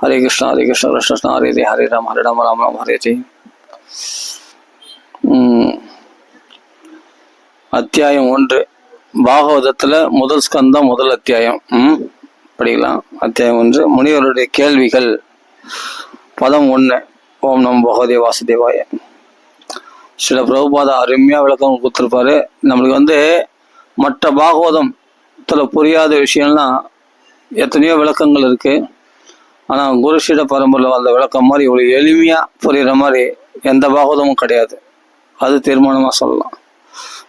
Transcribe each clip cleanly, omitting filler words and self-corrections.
ஹரே கிருஷ்ணா கிருஷ்ண கிருஷ்ண ஹரே ஹரே, ஹரே ராம ராம ராம ஹரே ஹரே. அத்தியாயம் 1. பாகவதத்துல முதல் ஸ்கந்தம், முதல் அத்தியாயம். படிக்கலாம். அத்தியாயம் 1. முனிவருடைய கேள்விகள். பதம் 1. ஓம் நமோ பகவதே வாசுதேவாய. சில பிரபுபாதா அருமையா விளக்கம் கொடுத்துருப்பாரு. நம்மளுக்கு மற்ற பாகவதத்துல புரியாத விஷயம்லாம் எத்தனையோ விளக்கங்கள் இருக்கு. ஆனா குருஷிட பரம்பரையில் அந்த விளக்கம் மாதிரி ஒரு எளிமையா புரியுற மாதிரி எந்த பாகவதமும் கிடையாது. அது தீர்மானமா சொல்லலாம்.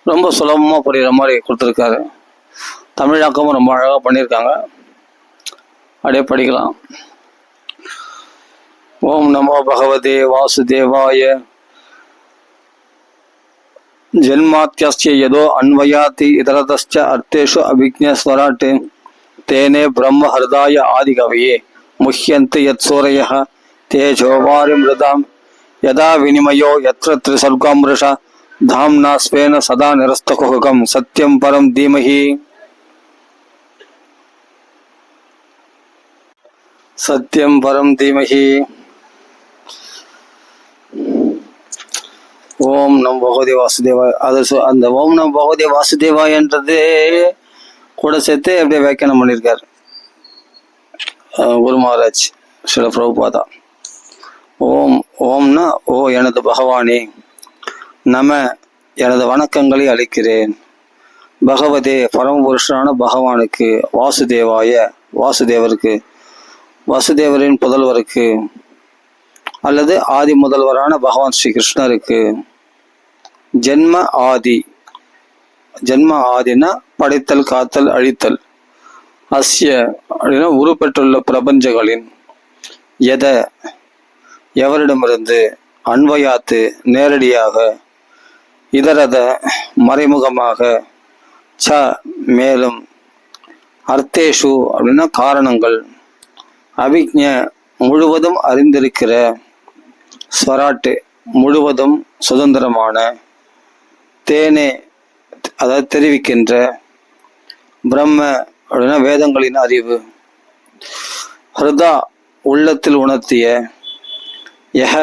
ரொம்ப சுலபமா புரியுற மாதிரி கொடுத்துருக்காரு. தமிழாக்கமும் ரொம்ப அழகா பண்ணியிருக்காங்க. அப்படியே படிக்கலாம். ஓம் நமோ பகவதே வாசுதேவாய. ஜன்மாத்யஸ்ய யதோ அன்வயாதி இதரதஸ்ச அர்த்தேஷு அபிஜ்ஞ ஸ்வராட் தேனே பிரம்ம ஹிருதாய ஆதிகவியே முஹ்யந்தி யத் சூரயः தேஜோவாரி மிருதாம் யதா வினிமயோ யத்ர த்ரிசர்காம்ருஷ தாம்னா ஸ்வேன சதா நிரஸ்தகுகம் சத்யம் பரம் தீமஹி. சத்யம் பரம் தீமஹி. ஓம் நம் பகவதே வாசுதேவாய். அது அந்த ஓம் நம் பகவதே வாசுதேவாயன்றது கூட சேர்த்து அப்படியே வியாக்கியானம் பண்ணியிருக்காரு குரு மகாராஜ் ஸ்ரீல பிரபுபாதா. ஓம்னா ஓ எனது பகவானே, நம எனது வணக்கங்களை அளிக்கிறேன். பகவதே பரமபுருஷனான பகவானுக்கு, வாசுதேவாய வாசுதேவருக்கு, வசுதேவரின் புதல்வருக்கு அல்லது ஆதி முதல்வரான பகவான் ஸ்ரீ கிருஷ்ணருக்கு. ஜென்ம ஆதி. ஜென்ம ஆதினா படைத்தல், காத்தல், அழித்தல். அஸ்ய அப்படின்னா உருப்பெற்றுள்ள பிரபஞ்சங்களின். எத எவரிடமிருந்து, அன்வயாத்து நேரடியாக, இதரத மறைமுகமாக, ச மேலும், அர்த்தேஷு அப்படின்னா காரணங்கள், அபிஜ்ஞ முழுவதும் அறிந்திருக்கிற, ஸ்வராட்டு முழுவதும் சுதந்திரமான, தேனே அதாவது தெரிவிக்கின்ற, பிரம்ம அப்படின்னா வேதங்களின் அறிவு, ஹிருதா உள்ளத்தில் உணர்த்திய, யஹ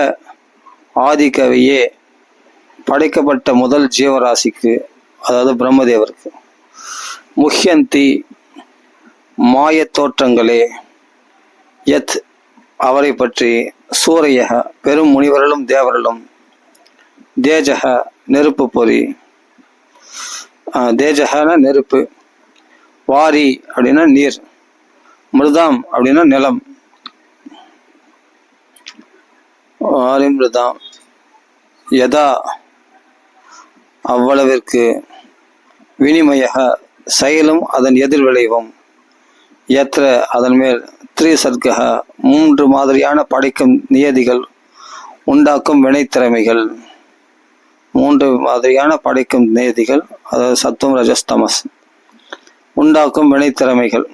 ஆதிகவியே படைக்கப்பட்ட முதல் ஜீவராசிக்கு அதாவது பிரம்மதேவருக்கு, முஹ்யந்தி மாயத் தோற்றங்களே, யத் அவரை பற்றி, சூரையக பெரும் முனிவர்களும் தேவர்களும், தேஜக நெருப்பு பொறி, தேஜகன நெருப்பு, வாரி அப்படின்னா நீர், மிருதாம் அப்படின்னா நிலம், வாரி மிருதாம், யதா அவ்வளவிற்கு, வினிமயக செயலும் அதன் எதிர் விளைவும், எத்திர அதன் மேல், த்ரிசர்க மூன்று மாதிரியான படைக்கும் நியதிகள், உண்டாக்கும் வினைத்திறமைகள், மூன்று மாதிரியான படைக்கும் நியதிகள் அதாவது சத்துவம் ரஜஸ் தமஸ் உண்டாக்கும் வினைத்திறமைகள்,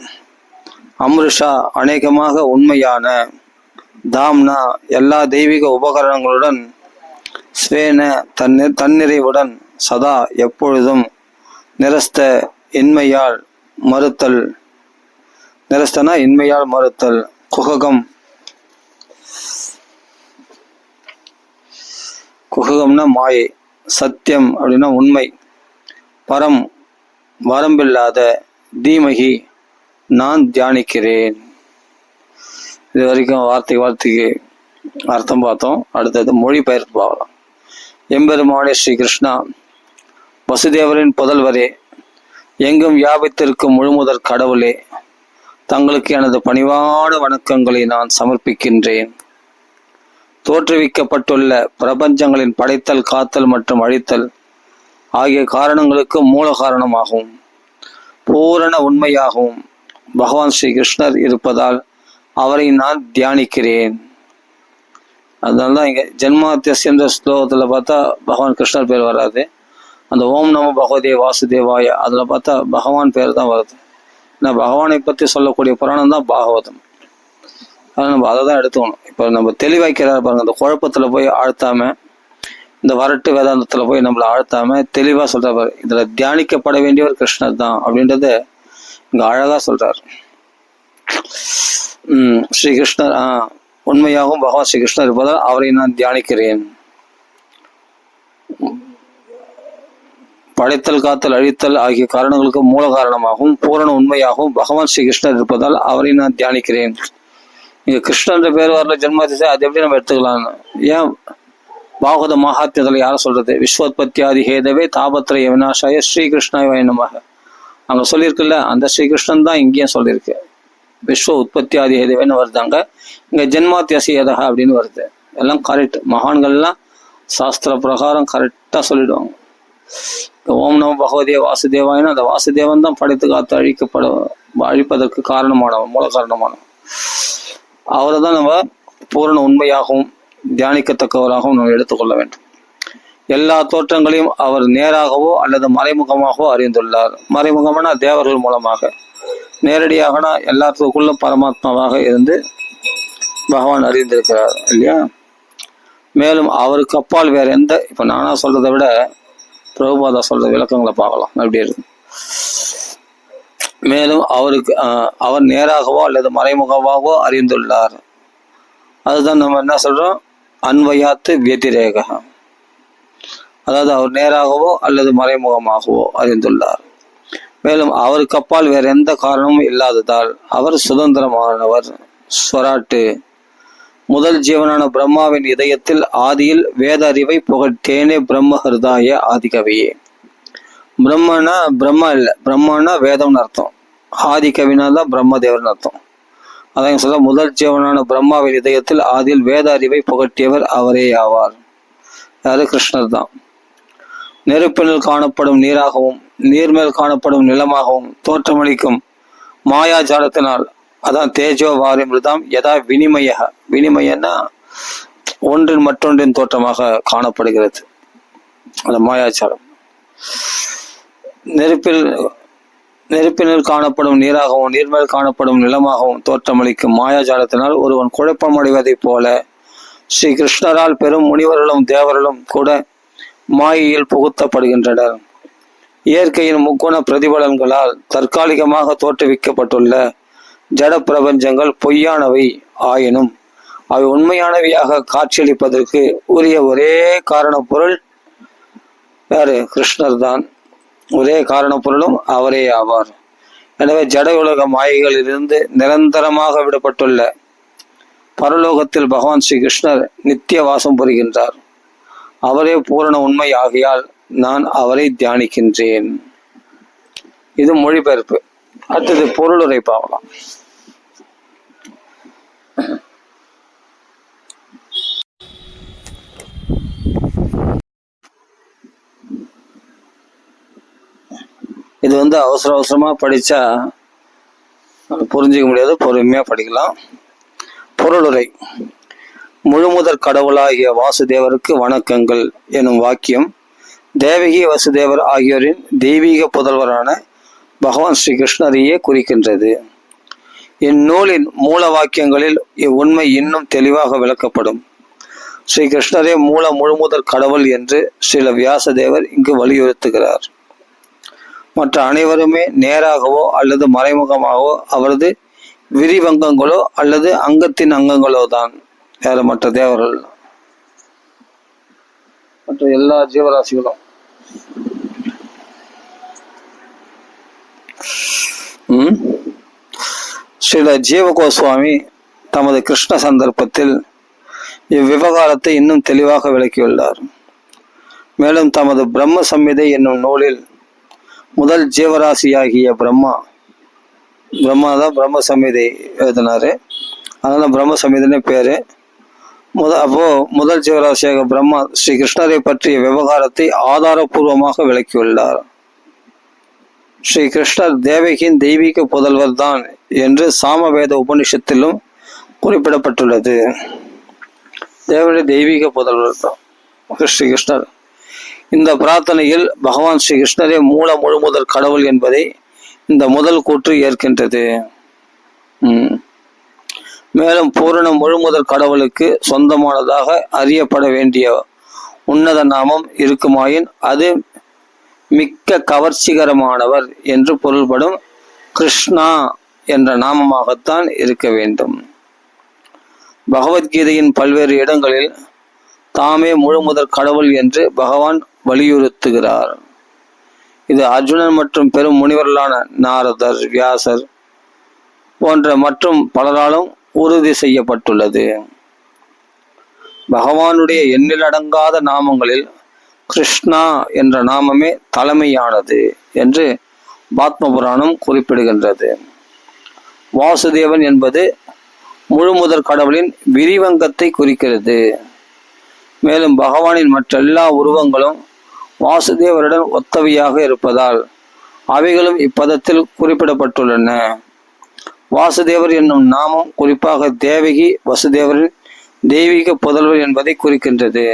அம்ருஷா அநேகமாக உண்மையான, தாம்னா எல்லா தெய்வீக உபகரணங்களுடன், ஸ்வேன தன்னிறைவுடன், சதா எப்பொழுதும், நிரஸ்த இன்மையால் மறுத்தல், நிரஸ்தனா இன்மையால் மறுத்தல், குஹகம் குஹகம்னா மாயை, சத்தியம் அப்படின்னா உண்மை, பரம் வரம்பில்லாத, தீமகி நான் தியானிக்கிறேன். இது வரைக்கும் வார்த்தைக்கு அர்த்தம் பார்த்தோம். அடுத்தது மொழிபெயர்ப்பு பார்க்கலாம். எம்பெருமானே ஸ்ரீ கிருஷ்ணா, வசுதேவரின் புதல்வரே, எங்கும் வியாபித்திருக்கும் முழுமுதற் கடவுளே, தங்களுக்கு எனது பணிவான வணக்கங்களை நான் சமர்ப்பிக்கின்றேன். தோற்றுவிக்கப்பட்டுள்ள பிரபஞ்சங்களின் படைத்தல், காத்தல் மற்றும் அழித்தல் ஆகிய காரணங்களுக்கு மூல காரணமாகவும் பூரண உண்மையாகவும் பகவான் ஸ்ரீ கிருஷ்ணர் இருப்பதால் அவரை நான் தியானிக்கிறேன். அதனால்தான் இங்க ஜென்மாத்தியன்ற ஸ்லோகத்துல பார்த்தா பகவான் கிருஷ்ணர் பேர் வராது. அந்த ஓம் நமோ பகவதே வாசுதேவாய அதுல பார்த்தா பகவான் பேர் தான் வருது. ஏன்னா பகவானை பற்றி சொல்லக்கூடிய புராணம் தான் பாகவதம். அதனால் நம்ம அதை தான் எடுத்துக்கணும். இப்போ நம்ம தெளிவாக்கிறார் பாருங்க, அந்த குழப்பத்துல போய் ஆழ்த்தாம, இந்த வரட்டு வேதாந்தத்துல போய் நம்மளை ஆழ்த்தாம தெளிவா சொல்ற பாரு, இதுல தியானிக்கப்பட வேண்டியவர் கிருஷ்ணர் தான் அப்படின்றத இங்க அழகா சொல்றாரு. ஸ்ரீகிருஷ்ணர் உண்மையாகவும் பகவான் ஸ்ரீகிருஷ்ணர் இருப்பதால் அவரை நான் தியானிக்கிறேன். படைத்தல், காத்தல், அழித்தல் ஆகிய காரணங்களுக்கு மூல காரணமாகவும் பூரண உண்மையாகவும் பகவான் ஸ்ரீகிருஷ்ணர் இருப்பதால் அவரை நான் தியானிக்கிறேன். இங்க கிருஷ்ணன்ற பேர் வரல, ஜென்மாதிசை, அது எப்படி நம்ம எடுத்துக்கலாம்? ஏன் பாகவத மகாத்மியத்தில் யார சொல்றது? விஸ்வோத்பத்தியாதி ஹேதவே தாபத்திரய விநாசாய ஸ்ரீகிருஷ்ணாய நமக. அங்க சொல்லியிருக்குல்ல, அந்த ஸ்ரீகிருஷ்ணன் தான் இங்கேயும் சொல்லியிருக்கு. விஸ்வ உற்பத்தியாதி ஹேதவேன்னு வருதாங்க, இங்க ஜென்மாத்தியசியதா அப்படின்னு வருது. எல்லாம் கரெக்ட். மகான்கள்லாம் சாஸ்திர பிரகாரம் கரெக்டா சொல்லிடுவாங்க. ஓம் நம பகவதே வாசுதேவாயினா அந்த வாசுதேவன் தான் படைத்து காத்து அழிப்பதற்கு காரணமானவன், மூல காரணமானவன். அவரை தான் நம்ம பூரண உண்மையாகவும் தியானிக்கத்தக்கவராகவும் நம்ம எடுத்துக்கொள்ள வேண்டும். எல்லா தோற்றங்களையும் அவர் நேராகவோ அல்லது மறைமுகமாகவோ அறிந்துள்ளார். மறைமுகமான தேவர்கள் மூலமாக, நேரடியாகனா எல்லாத்துக்குள்ள பரமாத்மாவாக இருந்து பகவான் அறிந்திருக்கிறார் இல்லையா? மேலும் அவருக்கு அப்பால் வேற எந்த, இப்ப நானா சொல்றதை விட பிரபுபாதா சொல்ற விளக்கங்களை பார்க்கலாம் அப்படி இருக்கு. மேலும் அவர் நேராகவோ அல்லது மறைமுகமாகவோ அறிந்துள்ளார். அதுதான் நம்ம என்ன சொல்றோம், அன்வயாத்து வியதிரேக. அதாவது அவர் நேராகவோ அல்லது மறைமுகமாகவோ அறிந்துள்ளார். மேலும் அவருக்கு அப்பால் வேற எந்த காரணமும் இல்லாததால் அவர் சுதந்திரமானவர். ஸ்வராட்டு. முதல் ஜீவனான பிரம்மாவின் இதயத்தில் ஆதியில் வேத அறிவை புகழ்த்தேனே பிரம்ம ஹிருதாய ஆதிகவியே. பிரம்மனா பிரம்மா இல்லை, பிரம்மனா வேதம்னு அர்த்தம். ஆதிகவினா தான் பிரம்மதேவர்னு அர்த்தம். அதான் சொல்ல, முதல் ஜீவனான பிரம்மாவின் இதயத்தில் ஆதியில் வேத அறிவை புகட்டியவர் அவரே ஆவார். யாரு? கிருஷ்ணர் தான். நெருப்பினில் காணப்படும் நீராகவும் நீர்மேல் காணப்படும் நிலமாகவும் தோற்றமளிக்கும் மாயாஜாலத்தினால், அதான் தேஜோ வாரி மிருதாம் யதா வினிமய. வினிமயன்னா ஒன்றின் மற்றொன்றின் தோற்றமாக காணப்படுகிறது, அந்த மாயாஜாலம். நெருப்பினில் காணப்படும் நீராகவும் நீர்மேல் காணப்படும் நிலமாகவும் தோற்றமளிக்கும் மாயாஜாலத்தினால் ஒருவன் குழப்பம் அடைவதைப் போல ஸ்ரீ கிருஷ்ணரால் பெரும் முனிவர்களும் தேவர்களும் கூட மாயையில் புகுத்தப்படுகின்றனர். இயற்கையின் முக்குண பிரதிபலன்களால் தற்காலிகமாக தோற்றுவிக்கப்பட்டுள்ள ஜட பிரபஞ்சங்கள் பொய்யானவை ஆயினும் அவை உண்மையானவையாக காட்சியளிப்பதற்கு உரிய ஒரே காரண பொருள் யாரு? கிருஷ்ணர் தான். ஒரே காரண பொருளும் அவரே ஆவார். எனவே ஜட உலக மாயைகளிலிருந்து நிரந்தரமாக விடப்பட்டுள்ள பரலோகத்தில் பகவான் ஸ்ரீ கிருஷ்ணர் நித்திய வாசம் புரிகின்றார். அவரே பூரண உண்மை ஆகியால் நான் அவரை தியானிக்கின்றேன். இது மொழிபெயர்ப்பு. அடுத்தது பொருளுரை பார்க்கலாம். இது அவசரமா படிச்சா புரிஞ்சிக்க முடியாது, பொறுமையா படிக்கலாம். பொருளுரை. முழுமுதற் கடவுளாகிய வாசுதேவருக்கு வணக்கங்கள் எனும் வாக்கியம் தேவகி வசுதேவர் ஆகியோரின் தெய்வீக புதல்வரான பகவான் ஸ்ரீ கிருஷ்ணரையே குறிக்கின்றது. இந்நூலின் மூல வாக்கியங்களில் இவ்வுண்மை இன்னும் தெளிவாக விளக்கப்படும். ஸ்ரீ கிருஷ்ணரே முழுமுதற் கடவுள் என்று ஸ்ரீல வியாசதேவர் இங்கு வலியுறுத்துகிறார். மற்ற அனைவருமே நேராகவோ அல்லது மறைமுகமாகவோ அவரது விரிவங்கங்களோ அல்லது அங்கத்தின் அங்கங்களோ தான். யார? மற்ற தேவர்கள், மற்ற எல்லா ஜீவராசிகளும். ஸ்ரீல ஜீவ கோஸ்வாமி தமது கிருஷ்ண சந்தர்ப்பத்தில் இவ்விவகாரத்தை இன்னும் தெளிவாக விளக்கியுள்ளார். மேலும் தமது பிரம்ம சம்மிதை என்னும் நூலில் முதல் ஜீவராசியாகிய பிரம்மா தான் பிரம்ம சம்மிதை எழுதினாரு. அதனால பிரம்ம சம்மிதைன்னு பேரு. முதல் ஜீவராசியாக பிரம்மா ஸ்ரீ கிருஷ்ணரை பற்றிய விவகாரத்தை ஆதாரபூர்வமாக விளக்கியுள்ளார். ஸ்ரீ கிருஷ்ணர் தேவகியின் தெய்வீக புதல்வர் தான் என்று சாமவேத உபனிஷத்திலும் குறிப்பிடப்பட்டுள்ளது. தேவனுடைய தெய்வீக புதல்வர் தான் ஸ்ரீ கிருஷ்ணர். இந்த பிரார்த்தனையில் பகவான் ஸ்ரீ கிருஷ்ணரே முழுமுதற் கடவுள் என்பதை இந்த முதல் கூற்று ஏற்கின்றது. மேலும் பூரண முழுமுதற் கடவுளுக்கு சொந்தமானதாக அறியப்பட வேண்டிய உன்னத நாமம் இருக்குமாயின் அது மிக்க கவர்ச்சிகரமானவர் என்று பொருள்படும் கிருஷ்ணா என்ற நாமமாகத்தான் இருக்க வேண்டும். பகவத்கீதையின் பல்வேறு இடங்களில் தாமே முழுமுதற் கடவுள் என்று பகவான் வலியுறுத்துகிறார். இது அர்ஜுனன் மற்றும் பெரும் முனிவர்களான நாரதர், வியாசர் போன்ற மற்றும் பலராலும் உறுதி செய்யப்பட்டுள்ளது. பகவானுடைய எண்ணிலடங்காத நாமங்களில் கிருஷ்ணா என்ற நாமமே தலைமையானது என்று பாத்ம புராணம் குறிப்பிடுகின்றது. வாசுதேவன் என்பது முழுமுதற் கடவுளின் விரிவங்கத்தை குறிக்கிறது. மேலும் பகவானின் மற்றெல்லா உருவங்களும் வாசுதேவருடன் ஒத்தவையாக இருப்பதால் அவைகளும் இப்பதத்தில் குறிப்பிடப்பட்டுள்ளன. வாசுதேவர் என்னும் நாமம் குறிப்பாக தேவகி வசுதேவரின் தெய்வீக புதல்வர் என்பதை குறிக்கின்றது.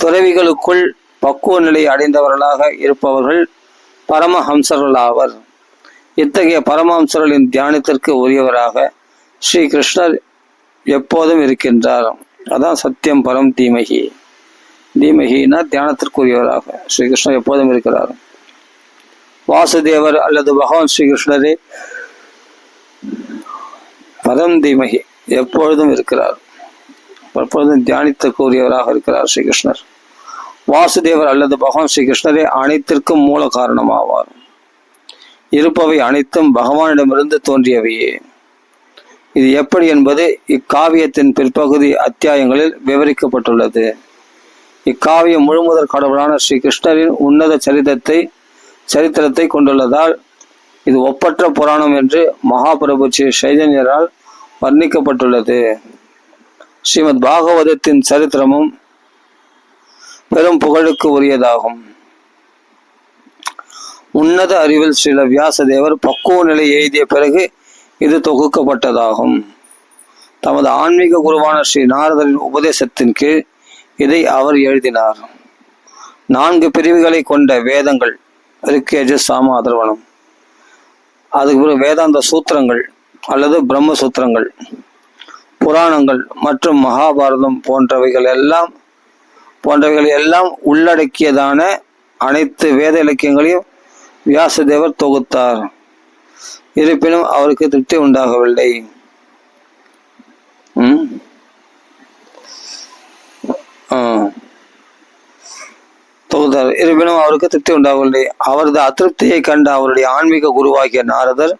துறவிகளுக்குள் பக்குவ நிலை அடைந்தவர்களாக இருப்பவர்கள் பரமஹம்சர்களாவர். இத்தகைய பரமஹம்சர்களின் தியானத்திற்கு உரியவராக ஸ்ரீ கிருஷ்ணர் எப்போதும் இருக்கின்றார். அதான் சத்தியம் பரம் தீமகி. தீமகினா தியானத்திற்குரியவராக ஸ்ரீகிருஷ்ணர் எப்போதும் இருக்கிறார். வாசுதேவர் அல்லது பகவான் ஸ்ரீகிருஷ்ணரே பரம் தீமகி, எப்பொழுதும் இருக்கிறார், எப்பொழுதும் தியானித்திற்குரியவராக இருக்கிறார் ஸ்ரீகிருஷ்ணர். வாசுதேவர் அல்லது பகவான் ஸ்ரீகிருஷ்ணரே அனைத்திற்கும் மூல காரணமாவார். இருப்பவை அனைத்தும் பகவானிடமிருந்து தோன்றியவையே. இது எப்படி என்பது இக்காவியத்தின் பிற்பகுதி அத்தியாயங்களில் விவரிக்கப்பட்டுள்ளது. இக்காவியம் முழுமுதற் கடவுளான ஸ்ரீ கிருஷ்ணரின் உன்னத சரித்திரத்தை கொண்டுள்ளதால் இது ஒப்பற்ற புராணம் என்று மகாபிரபு ஸ்ரீ சைதன்யரால் வர்ணிக்கப்பட்டுள்ளது. ஸ்ரீமத் பாகவதத்தின் சரித்திரமும் பெரும் புகழுக்கு உரியதாகும். உன்னத அறிவில் ஸ்ரீல வியாசதேவர் பக்குவ நிலை எய்திய பிறகு இது தொகுக்கப்பட்டதாகும். தமது ஆன்மீக குருவான ஸ்ரீ நாரதரின் உபதேசத்தின் கீழ் இதை அவர் எழுதினார். 4 பிரிவுகளை கொண்ட வேதங்கள், ரிக்கேஜ, சாம, அதர்வணம், அதுக்கு வேதாந்த சூத்திரங்கள் அல்லது பிரம்ம சூத்திரங்கள், புராணங்கள் மற்றும் மகாபாரதம் போன்றவைகள் எல்லாம் உள்ளடக்கியதான அனைத்து வேத இலக்கியங்களையும் வியாசதேவர் தொகுத்தார். இருப்பினும் அவருக்கு திருப்தி உண்டாகவில்லை. அவரது அதிருப்தியை கண்ட அவருடைய ஆன்மீக குருவாகிய நாரதர்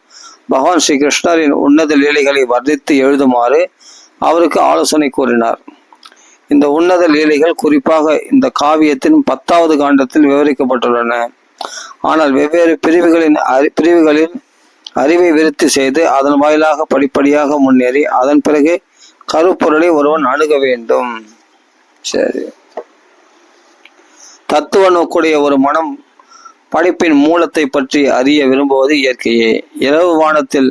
பகவான் ஸ்ரீ கிருஷ்ணரின் உன்னத லீலைகளை வர்ணித்து எழுதுமாறு அவருக்கு ஆலோசனை கூறினார். இந்த உன்னத லீலைகள் குறிப்பாக இந்த காவியத்தின் 10வது காண்டத்தில் விவரிக்கப்பட்டுள்ளன. ஆனால் வெவ்வேறு பிரிவுகளின் அறிவை விருத்தி செய்து அதன் வாயிலாக படிப்படியாக முன்னேறி அதன் பிறகு கருப்பொருளை ஒருவன் அணுக வேண்டும். சரி, தத்துவ நோக்குடைய ஒரு மனம் படைப்பின் மூலத்தை பற்றி அறிய விரும்புவது இயற்கையே. இரவு வானத்தில்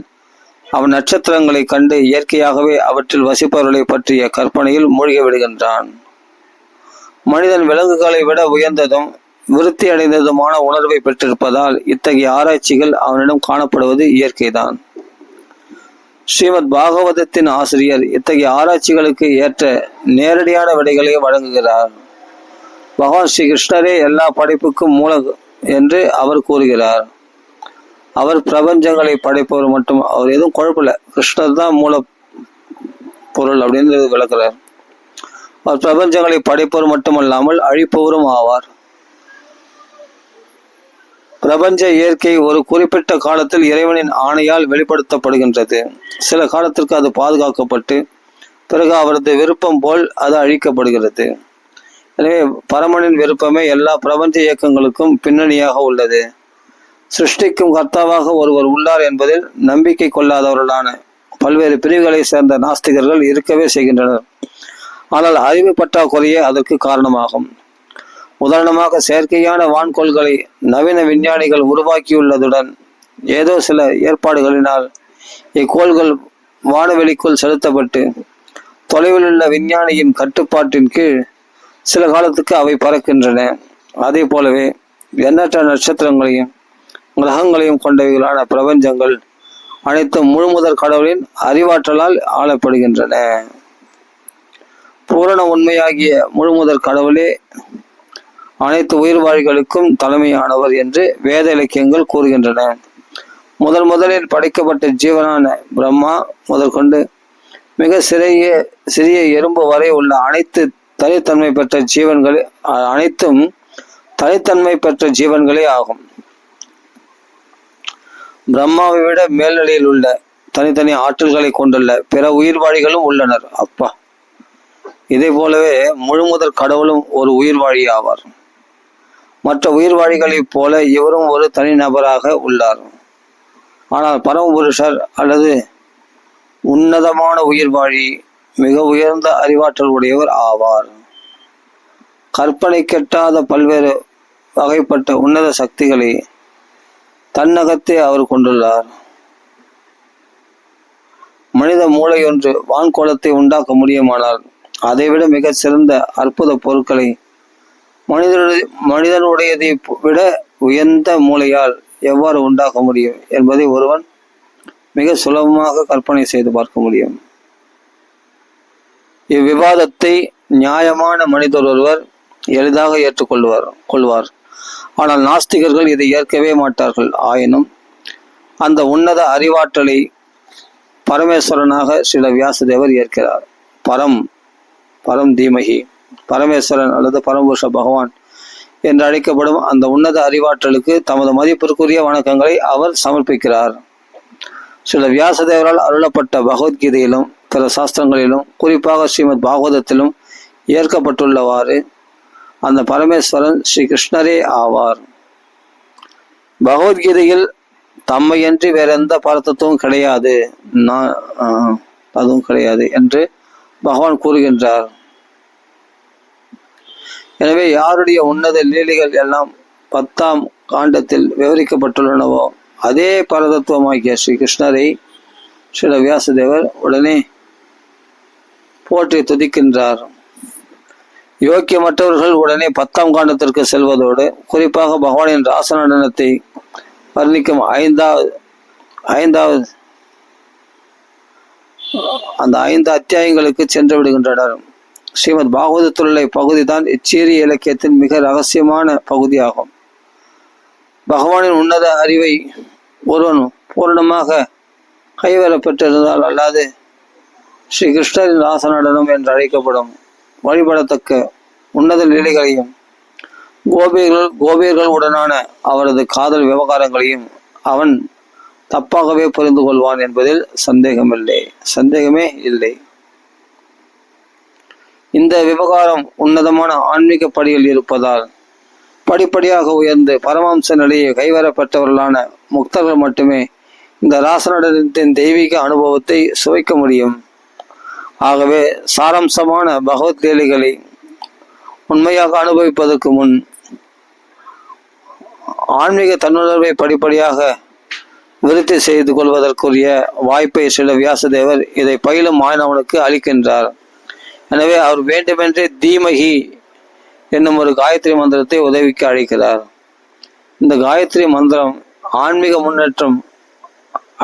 அவன் நட்சத்திரங்களை கண்டு இயற்கையாகவே அவற்றில் வசிப்பவர்களை பற்றிய கற்பனையில் மூழ்கி விடுகின்றான். மனிதன் விலங்குகளை விட உயர்ந்ததும் விருத்தி அடைந்ததுமான உணர்வை பெற்றிருப்பதால் இத்தகைய ஆராய்ச்சிகள் அவனிடம் காணப்படுவது இயற்கைதான். ஸ்ரீமத் பாகவதத்தின் ஆசிரியர் இத்தகைய ஆராய்ச்சிகளுக்கு ஏற்ற நேரடியான விடைகளை வழங்குகிறார். பகவான் ஸ்ரீ கிருஷ்ணரே எல்லா படைப்புக்கும் மூல என்று அவர் கூறுகிறார். அவர் பிரபஞ்சங்களை படைப்பவர் மட்டும், அவர் எதுவும் குழப்பல, கிருஷ்ணர் தான் மூல பொருள் அப்படின்னு விளக்குறார். அவர் பிரபஞ்சங்களை படைப்பவர் மட்டுமல்லாமல் அழிப்பவரும் ஆவார். பிரபஞ்ச இயற்கை ஒரு குறிப்பிட்ட காலத்தில் இறைவனின் ஆணையால் வெளிப்படுத்தப்படுகின்றது. சில காலத்திற்கு அது பாதுகாக்கப்பட்டு பிறகு அவரது விருப்பம் போல் அது அழிக்கப்படுகிறது. எனவே பரமனின் விருப்பமே எல்லா பிரபஞ்ச இயக்கங்களுக்கும் பின்னணியாக உள்ளது. சிருஷ்டிக்கும் கர்த்தாவாக ஒருவர் உள்ளார் என்பதில் நம்பிக்கை கொள்ளாதவர்களான பல்வேறு பிரிவுகளை சேர்ந்த நாஸ்திகர்கள் இருக்கவே செய்கின்றனர். ஆனால் அறிவு பற்றாக்குறையே அதற்கு காரணமாகும். உதாரணமாக, செயற்கையான வான்கோள்களை நவீன விஞ்ஞானிகள் உருவாக்கியுள்ளதுடன் ஏதோ சில ஏற்பாடுகளினால் இக்கோள்கள் வானவெளிக்குள் செலுத்தப்பட்டு தொலைவில் உள்ள விஞ்ஞானியின் கட்டுப்பாட்டின் கீழ் சில காலத்துக்கு அவை பறக்கின்றன. அதே போலவே எண்ணற்ற நட்சத்திரங்களையும் கிரகங்களையும் கொண்டவைகளான பிரபஞ்சங்கள் அனைத்தும் முழுமுதற் கடவுளின் அறிவாற்றலால் ஆளப்படுகின்றன. பூரண உண்மையாகிய முழுமுதற் கடவுளே அனைத்து உயிர்வாழிகளுக்கும் தலைமையானவர் என்று வேத இலக்கியங்கள் கூறுகின்றன. முதலில் படைக்கப்பட்ட ஜீவனான பிரம்மா முதற்கொண்டு மிக சிறிய எறும்பு வரை உள்ள தனித்தன்மை பெற்ற ஜீவன்கள் அனைத்தும் தனித்தன்மை பெற்ற ஜீவன்களே ஆகும். பிரம்மாவை விட மேல்நிலையில் உள்ள தனித்தனி ஆற்றல்களை கொண்டுள்ள பிற உயிர்வாழிகளும் உள்ளனர். அப்பா, இதே போலவே முழுமுதற் கடவுளும் ஒரு உயிர்வாழி ஆவார். மற்ற உயிர்வாழிகளைப் போல இவரும் ஒரு தனிநபராக உள்ளார். ஆனால் பரமபுருஷர் அல்லது உன்னதமான உயிர்வாழி மிக உயர்ந்த அறிவாற்றல் உடையவர் ஆவார். கற்பனை கெட்டாத பல்வேறு வகைப்பட்ட உன்னத சக்திகளை தன்னகத்தே அவர் கொண்டுள்ளார். மனித மூளை ஒன்று வான்கோளத்தை உண்டாக்க முடியுமானால் அதைவிட மிக சிறந்த அற்புத பொருட்களை மனிதனுடையதை விட உயர்ந்த மூளையால் எவ்வாறு உண்டாக்க முடியும் என்பதை ஒருவன் மிக சுலபமாக கற்பனை செய்து பார்க்க முடியும். இவ்விவாதத்தை நியாயமான மனிதர் ஒருவர் எளிதாக கொள்வார். ஆனால் நாஸ்திகர்கள் இதை ஏற்கவே மாட்டார்கள். ஆயினும் அந்த உன்னத அறிவாற்றலை பரமேஸ்வரனாக சில வியாசதேவர் ஏற்கிறார். பரம் தீமகி, பரமேஸ்வரன் அல்லது பரமபுருஷ பகவான் என்று அழைக்கப்படும் அந்த உன்னத அறிவாற்றலுக்கு தமது மதிப்பிற்குரிய வணக்கங்களை அவர் சமர்ப்பிக்கிறார். சில வியாசதேவரால் அருளப்பட்ட பகவத்கீதையிலும் பிற சாஸ்திரங்களிலும் குறிப்பாக ஸ்ரீமத் பாகவதத்திலும் ஏற்கப்பட்டுள்ளவாறு அந்த பரமேஸ்வரன் ஸ்ரீ கிருஷ்ணரே ஆவார். பகவத்கீதையில் தம்மையன்றி வேற எந்த பரதத்துவம் கிடையாது, அதுவும் கிடையாது என்று பகவான் கூறுகின்றார். எனவே யாருடைய உன்னத லீலைகள் எல்லாம் 10ஆம் காண்டத்தில் விவரிக்கப்பட்டுள்ளனவோ அதே பரதத்துவமாகிய ஸ்ரீ கிருஷ்ணரை ஸ்ரீல வியாசதேவர் உடனே போற்றி துதிக்கின்றார். யோக்கியமற்றவர்கள் உடனே 10ஆம் காண்டத்திற்கு செல்வதோடு குறிப்பாக பகவானின் ராச நடனத்தை வர்ணிக்கும் ஐந்தாவது அந்த 5 அத்தியாயங்களுக்கு சென்று விடுகின்றனர். ஸ்ரீமத் பாகவதத்தில் உள்ள பகுதி தான் இச்சீரிய இலக்கியத்தின் மிக ரகசியமான பகுதியாகும். பகவானின் உன்னத அறிவை ஒருவன் பூரணமாக கைவரப்பெற்றிருந்தால் அல்லாது ஸ்ரீ கிருஷ்ணரின் ராச நடனம் என்று அழைக்கப்படும் வழிபடத்தக்க உன்னத லீலைகளையும் கோபியர்கள் உடனான அவரது காதல் விவகாரங்களையும் அவன் தப்பாகவே புரிந்து கொள்வான் என்பதில் சந்தேகமே இல்லை. இந்த விவகாரம் உன்னதமான ஆன்மீக படியில் இருப்பதால் படிப்படியாக உயர்ந்து பரமாம்ச நிலையை கைவரப்பட்டவர்களான முக்தர்கள் மட்டுமே இந்த ராசநடனத்தின் தெய்வீக அனுபவத்தை சுவைக்க முடியும். ஆகவே சாராம்சமான பகவத் லீலைகளை உண்மையாக அனுபவிப்பதற்கு முன் ஆன்மீக தன்னுணர்வை படிப்படியாக விருத்தி செய்து கொள்வதற்குரிய வாய்ப்பை சில வியாசதேவர் இதை பயிலும் மாணவனுக்கு அளிக்கின்றார். எனவே அவர் வேண்டுமென்றே தீமகி என்னும் ஒரு காயத்ரி மந்திரத்தை உதவிக்கு அழைக்கிறார். இந்த காயத்ரி மந்திரம் ஆன்மீக முன்னேற்றம்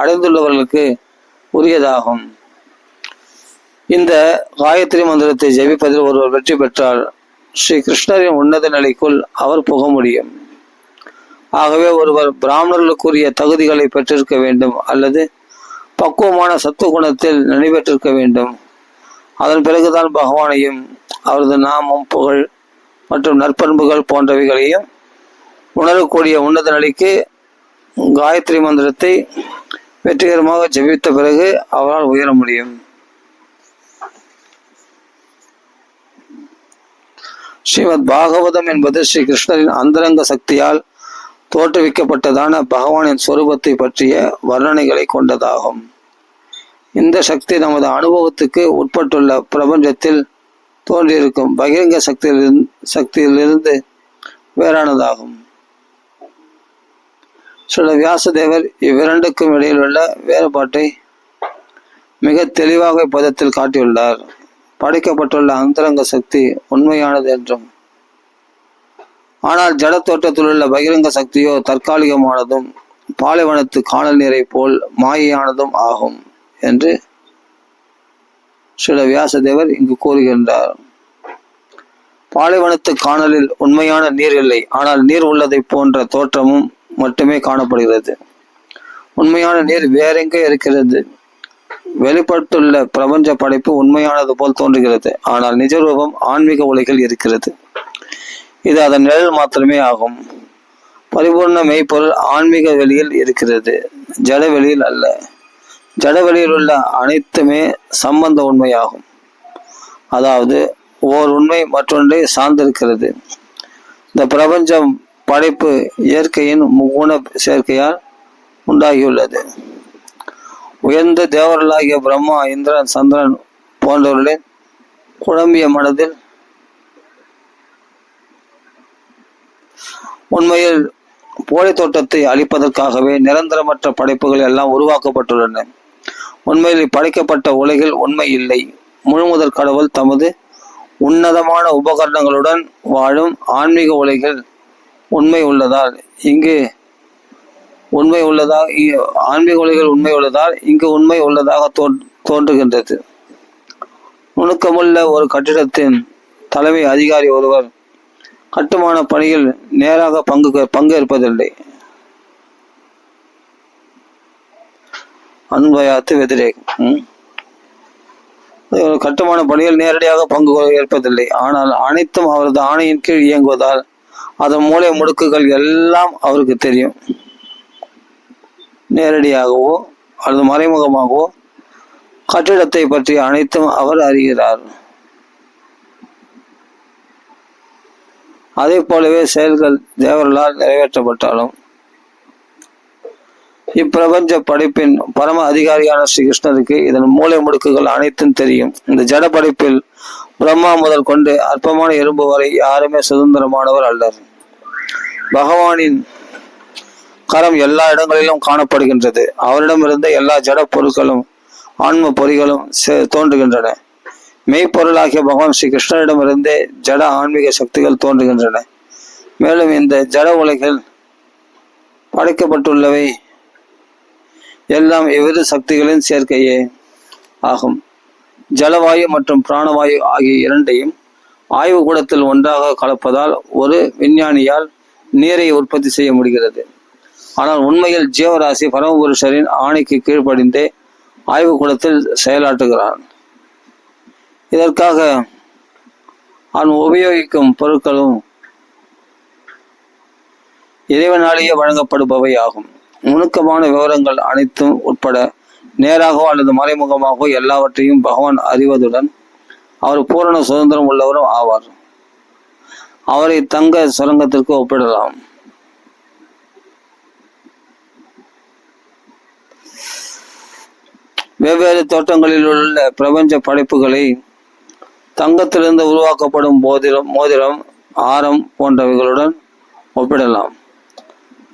அடைந்துள்ளவர்களுக்கு உரியதாகும். இந்த காயத்ரி மந்திரத்தை ஜெபிப்பதில் ஒருவர் வெற்றி பெற்றால் ஸ்ரீ கிருஷ்ணரின் உன்னத நிலைக்குள் அவர் புக முடியும். ஆகவே ஒருவர் பிராமணர்களுக்குரிய தகுதிகளை பெற்றிருக்க வேண்டும் அல்லது பக்குவமான சத்துவ குணத்தில் நினைவெற்றிருக்க வேண்டும். அதன் பிறகுதான் பகவானையும் அவரது நாமம், புகழ் மற்றும் நற்பண்புகள் போன்றவைகளையும் உணரக்கூடிய உன்னத நிலைக்கு காயத்ரி மந்திரத்தை வெற்றிகரமாக ஜெபித்த பிறகு அவரால் உயர முடியும். ஸ்ரீமத் பாகவதம் என்பது ஸ்ரீ கிருஷ்ணரின் அந்தரங்க சக்தியால் தோற்றுவிக்கப்பட்டதான பகவானின் சொரூபத்தை பற்றிய வர்ணனைகளை கொண்டதாகும். இந்த சக்தி நமது அனுபவத்துக்கு உட்பட்டுள்ள பிரபஞ்சத்தில் தோன்றியிருக்கும் பகிரங்க சக்தியிலிருந்து வேறானதாகும். சில வியாசதேவர் இவ்விரண்டுக்கும் இடையில் உள்ள வேறுபாட்டை மிக தெளிவாக பதத்தில் காட்டியுள்ளார். படைக்கப்பட்டுள்ள அந்தரங்க சக்தி உண்மையானது என்றும், ஆனால் ஜட தோற்றத்தில் உள்ள பகிரங்க சக்தியோ தற்காலிகமானதும் பாலைவனத்து காணல் நீரை போல் மாயையானதும் ஆகும் என்று சில வியாசதேவர் இங்கு கூறுகின்றார். பாலைவனத்து காணலில் உண்மையான நீர் இல்லை, ஆனால் நீர் உள்ளதை போன்ற தோற்றமும் மட்டுமே காணப்படுகிறது. உண்மையான நீர் வேறெங்கே இருக்கிறது? வெளிப்பட்டுள்ள பிரபஞ்ச படைப்பு உண்மையானது போல் தோன்றுகிறது. ஆனால் நிஜரூபம் ஆன்மீக உலகில் இருக்கிறது. இது அதன் நிழல் மாத்திரமே ஆகும். பரிபூர்ண மெய்ப்பொருள் ஆன்மீக வெளியில் இருக்கிறது, ஜட வெளியில் அல்ல. ஜட வெளியில் உள்ள அனைத்துமே சம்பந்த உண்மையாகும். அதாவது ஓர் உண்மை மற்றொன்றை சார்ந்திருக்கிறது. இந்த பிரபஞ்சம் படைப்பு இயற்கையின் முகுண சேர்க்கையால் உண்டாகியுள்ளது. உயர்ந்த தேவர்களாகிய பிரம்மா, இந்திரன், சந்திரன் போன்றவர்களின் குழம்பிய மனதில் உண்மையில் போலி தோட்டத்தை அளிப்பதற்காகவே நிரந்தரமற்ற படைப்புகள் எல்லாம் உருவாக்கப்பட்டுள்ளன. உண்மையில் படைக்கப்பட்ட உலகில் உண்மை இல்லை. முழுமுதற் கடவுள் தமது உன்னதமான உபகரணங்களுடன் வாழும் ஆன்மீக உலகில் உண்மை உள்ளதால் இங்கு உண்மை உள்ளதாக ஆன்மீக உலகில் உண்மை உள்ளதால் இங்கு உண்மை உள்ளதாக தோன்றுகின்றது. நுணுக்கமுள்ள ஒரு கட்டிடத்தின் தலைமை அதிகாரி ஒருவர் கட்டுமான பணியில் நேராக பங்கேற்பதில்லை. அன்பயாத்து வெதிரேகம். கட்டுமான பணியில் நேரடியாக பங்கு ஏற்பதில்லை. ஆனால் அனைத்தும் அவரது ஆணையின் கீழ் இயங்குவதால் அதன் மூலை முடுக்குகள் எல்லாம் அவருக்கு தெரியும். நேரடியாகவோ அல்லது மறைமுகமாகவோ கட்டிடத்தை பற்றி அனைத்தும் அவர் அறிகிறார். அதே போலவே செயல்கள் தேவர்களால் நிறைவேற்றப்பட்டாலும் இப்பிரபஞ்ச படைப்பின் பரம அதிகாரியான ஸ்ரீ கிருஷ்ணருக்கு இதன் மூலை முடுக்குகள் அனைத்தும் தெரியும். இந்த ஜட படைப்பில் பிரம்மா முதல் கொண்டு அற்பமான எறும்பு வரை யாருமே சுதந்திரமானவர் அல்லர். பகவானின் கரம் எல்லா இடங்களிலும் காணப்படுகின்றது. அவரிடமிருந்த எல்லா ஜட பொருட்களும் ஆன்ம பொறிகளும் தோன்றுகின்றன. மெய்ப்பொருளாகிய பகவான் ஸ்ரீ கிருஷ்ணனிடமிருந்தே ஜட ஆன்மீக சக்திகள் தோன்றுகின்றன. மேலும் இந்த ஜட உலகில் படைக்கப்பட்டுள்ளவை எல்லாம் எவ்வித சக்திகளின் சேர்க்கையே ஆகும். ஜலவாயு மற்றும் பிராணவாயு ஆகிய இரண்டையும் ஆய்வு கூடத்தில் ஒன்றாக கலப்பதால் ஒரு விஞ்ஞானியால் நீரை உற்பத்தி செய்ய முடிகிறது. ஆனால் உண்மையில் ஜீவராசி பரமபுருஷரின் ஆணைக்கு கீழ்ப்படிந்தே ஆய்வு கூடத்தில் செயலாற்றுகிறான். இதற்காக அவன் உபயோகிக்கும் பொருட்களும் இறைவனாலேயே வழங்கப்படுபவை ஆகும். நுணுக்கமான விவரங்கள் அனைத்தும் உட்பட நேராகவோ அல்லது மறைமுகமாகவோ எல்லாவற்றையும் பகவான் அறிவதுடன் அவர் பூரண சுதந்திரம் உள்ளவரும் ஆவார். அவரை தங்க சுரங்கத்திற்கு ஒப்பிடலாம். வெவ்வேறு தோட்டங்களில் உள்ள பிரபஞ்ச படைப்புகளை தங்கத்திலிருந்து உருவாக்கப்படும் மோதிரம், ஆரம் போன்றவைகளுடன் ஒப்பிடலாம்.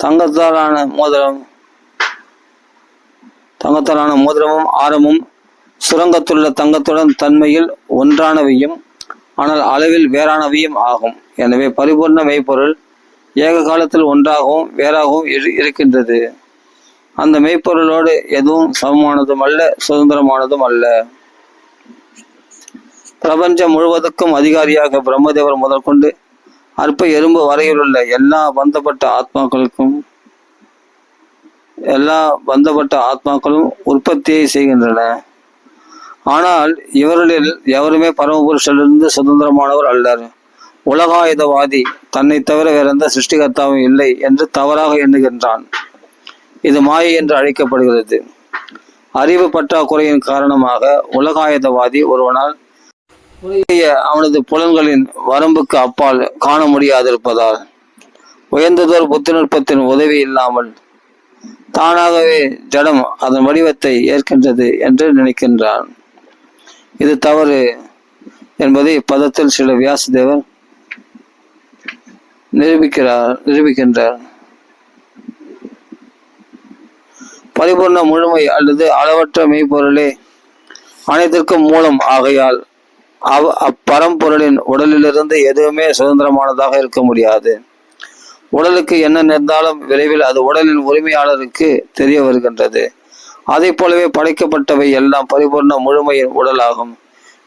தங்கத்தாலான மோதிரமும் ஆரமும் சுரங்கத்துள்ள தங்கத்துடன் தன்மையில் ஒன்றானவையும் ஆனால் அளவில் வேறானவையும் ஆகும். எனவே பரிபூர்ண மெய்ப்பொருள் ஏக காலத்தில் ஒன்றாகவும் வேறாகவும் இருக்கின்றது. அந்த மெய்ப்பொருளோடு எதுவும் சமமானதும் அல்ல, சுதந்திரமானதும் அல்ல. பிரபஞ்சம் முழுவதற்கும் அதிகாரியாக பிரம்மதேவர் முதற்கொண்டு அற்ப எறும்பு வரையில் உள்ள எல்லா பந்தப்பட்ட ஆத்மாக்களும் உற்பத்தியை செய்கின்றன. ஆனால் இவர்களில் எவருமே பரமபுருஷனிலிருந்து சுதந்திரமானவர் அல்லர். உலகாயுதவாதி தன்னை தவிர வேற எந்த சிருஷ்டிகர்த்தாவும் இல்லை என்று தவறாக எண்ணுகின்றான். இது மாயை என்று அழைக்கப்படுகிறது. அறிவு பற்றாக்குறையின் காரணமாக உலகாயுதவாதி ஒருவனால் அவனது புலன்களின் வரம்புக்கு அப்பால் காண முடியாதிருப்பதால் உயர்ந்ததொரு புத்திநுட்பத்தின் உதவி இல்லாமல் தானாகவே ஜடம் அதன் வடிவத்தை ஏற்கின்றது என்று நினைக்கின்றான். இது தவறு என்பதை இப்பதத்தில் சில வியாசதேவர் நிரூபிக்கின்றார். பரிபூர்ண முழுமை அல்லது அளவற்ற மெய்ப்பொருளே அனைத்திற்கும் மூலம் ஆகையால் அப்பரம்பொருளின் உடலிலிருந்து எதுவுமே சுதந்திரமானதாக இருக்க முடியாது. உடலுக்கு என்ன நேர்ந்தாலும் விரைவில் அது உடலின் உரிமையாளருக்கு தெரிய வருகின்றது. அதை போலவே படைக்கப்பட்டவை எல்லாம் பரிபூர்ண முழுமையின் உடலாகும்.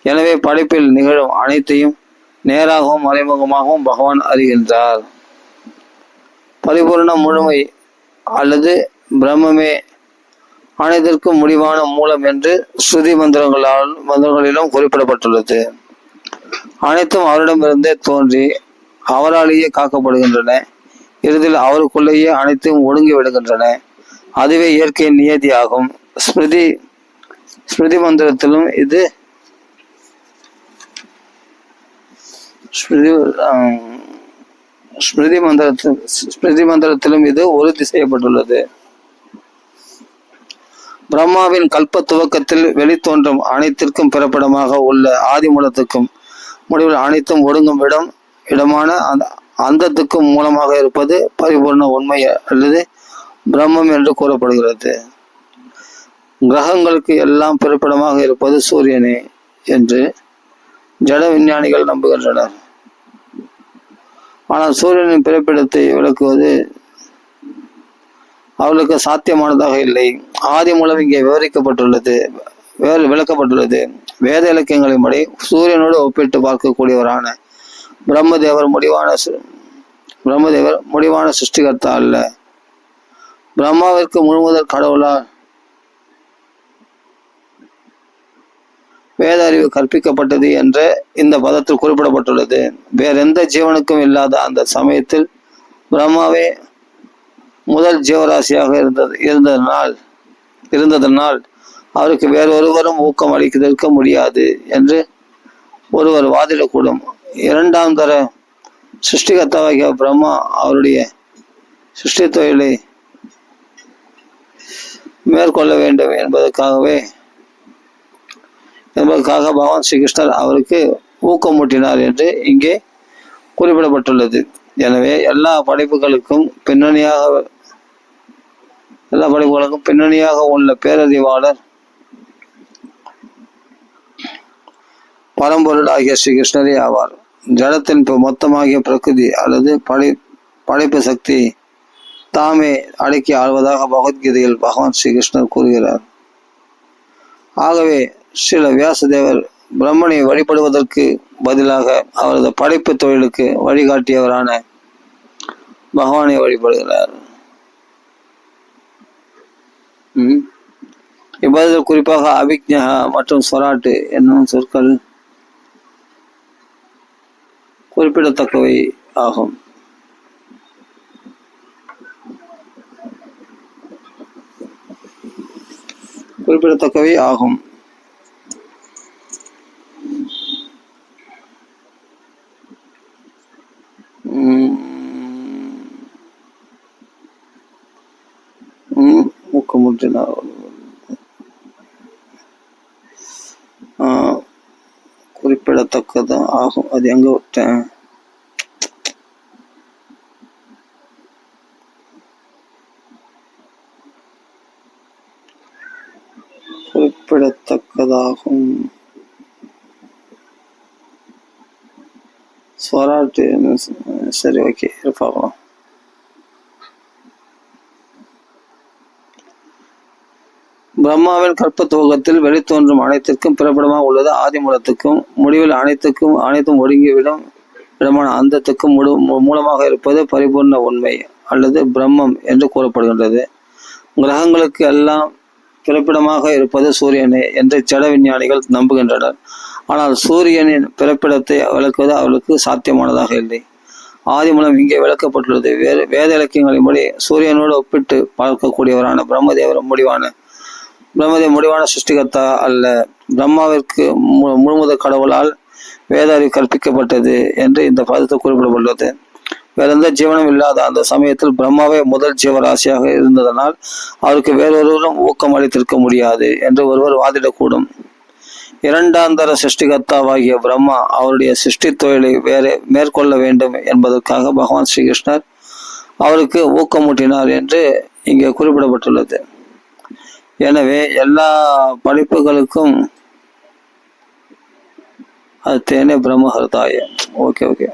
எனவே படைப்பில் நிகழும் அனைத்தையும் நேராகவும் மறைமுகமாகவும் பகவான் அறிகின்றார். பரிபூர்ண முழுமை அல்லது பிரம்மமே அனைத்திற்கும் முடிவான மூலம் என்று ஸ்ருதி மந்திரங்களிலும் குறிப்பிடப்பட்டுள்ளது. அனைத்தும் அவரிடமிருந்தே தோன்றி அவராலேயே காக்கப்படுகின்றன. இறுதியில் அவருக்குள்ளேயே அனைத்தும் ஒடுங்கி விடுகின்றன. அதுவே இயற்கையின் நியதி ஆகும். ஸ்மிருதி மந்திரத்திலும் இது ஸ்மிருதி மந்திரத்திலும் இது உறுதி செய்யப்பட்டுள்ளது. பிரம்மாவின் கல்ப துவக்கத்தில் வெளித்தோன்றும் அனைத்திற்கும் பிறப்பிடமாக உள்ள ஆதி மூலத்துக்கும் முடிவில் அனைத்தும் ஒடுங்கும் இடமான அந்தத்துக்கும் மூலமாக இருப்பது பரிபூர்ண உண்மை அல்லது பிரம்மம் என்று கூறப்படுகிறது. கிரகங்களுக்கு எல்லாம் பிறப்பிடமாக இருப்பது சூரியனே என்று ஜட விஞ்ஞானிகள் நம்புகின்றனர். ஆனால் சூரியனின் பிறப்பிடத்தை விளக்குவது அவளுக்கு சாத்தியமானதாக இல்லை. ஆதி மூலம் இங்கே விளக்கப்பட்டுள்ளது. வேத இலக்கியங்களின்படி சூரியனோடு ஒப்பிட்டு பார்க்கக்கூடியவரான பிரம்மதேவர் முடிவான சிருஷ்டிகர்த்தா அல்ல. பிரம்மாவிற்கு முழுமுதல் கடவுளால் வேத அறிவு கற்பிக்கப்பட்டது என்ற இந்த பதத்தில் குறிப்பிடப்பட்டுள்ளது. வேறெந்த ஜீவனுக்கும் இல்லாத அந்த சமயத்தில் பிரம்மாவே முதல் ஜீவராசியாக இருந்ததனால் அவருக்கு வேறொருவரும் ஊக்கம் அளிக்க முடியாது என்று ஒருவர் வாதிடக்கூடும். இரண்டாம் தர சிருஷ்டிகர்த்தாவாகிய பிரம்மா அவருடைய சிருஷ்டி தொழிலை மேற்கொள்ள வேண்டும் என்பதற்காக பகவான் ஸ்ரீகிருஷ்ணர் அவருக்கு ஊக்கமூட்டினார் என்று இங்கே குறிப்பிடப்பட்டுள்ளது. எனவே எல்லா படைப்புகளுக்கும் பின்னணியாக உள்ள பேரறிவாளர் பரம்பொருள் ஆகிய ஸ்ரீகிருஷ்ணரே ஆவார். ஜடத்தின் மொத்தமாகிய பிரகிருதி அல்லது படைப்பு சக்தி தாமே அடக்கி ஆள்வதாக பகவத்கீதையில் பகவான் ஸ்ரீகிருஷ்ணர் கூறுகிறார். ஆகவே ஸ்ரீல வியாசதேவர் பிரம்மனை வழிபடுவதற்கு பதிலாக அவரது படைப்பு தொழிலுக்கு வழிகாட்டியவரான பகவானை வழிபடுகிறார். இப்பதில் குறிப்பாக அபிக்ஞா மற்றும் ஸ்வராட்டு என்னும் சொற்கள் குறிப்பிடத்தக்கவை ஆகும். ஊக்கமுற்றினார் குறிப்பிடத்தக்கது ஆகும். அது எங்க விட்டேன்? குறிப்பிடத்தக்கதாகும். ஸ்வராட்டு. சரி, ஓகே, பார்க்கலாம். பிரம்மாவின் கற்பத்துவகத்தில் வெளித்தோன்றும் அனைத்திற்கும் பிறப்பிடமாக உள்ளது ஆதி மூலத்துக்கும் முடிவில் அனைத்தும் ஒடுங்கிவிடும் இடமான அந்தத்துக்கும் மூலமாக இருப்பது பரிபூர்ண உண்மை அல்லது பிரம்மம் என்று கூறப்படுகின்றது. கிரகங்களுக்கு எல்லாம் பிறப்பிடமாக இருப்பது சூரியனே என்று ஜட விஞ்ஞானிகள் நம்புகின்றனர். ஆனால் சூரியனின் பிறப்பிடத்தை விளக்குவது அவர்களுக்கு சாத்தியமானதாக இல்லை. ஆதி மூலம் இங்கே விளக்கப்பட்டுள்ளது. வேத இலக்கியங்களின்படி சூரியனோடு ஒப்பிட்டு பார்க்கக்கூடியவரான பிரம்மதேவர் முடிவான சிருஷ்டிகர்த்தா அல்ல. பிரம்மாவிற்கு முழுமுதற் கடவுளால் வேத அறிவு கற்பிக்கப்பட்டது என்று இந்த பதத்தில் குறிப்பிடப்பட்டுள்ளது. வேற எந்த ஜீவனும் இல்லாத அந்த சமயத்தில் பிரம்மாவே முதல் ஜீவராசியாக இருந்ததனால் அவருக்கு வேறொருவரும் ஊக்கம் அளித்திருக்க முடியாது என்று ஒருவர் வாதிடக்கூடும். இரண்டாந்தர சிருஷ்டிகர்த்தாவாகிய பிரம்மா அவருடைய சிருஷ்டி தொழிலை மேற்கொள்ள வேண்டும் என்பதற்காக பகவான் ஸ்ரீகிருஷ்ணர் அவருக்கு ஊக்கமூட்டினார் என்று இங்கே குறிப்பிடப்பட்டுள்ளது. எனவே எல்லா படைப்புகளுக்கும் அது தேனே பிரம்மஹர்தாய. ஓகே.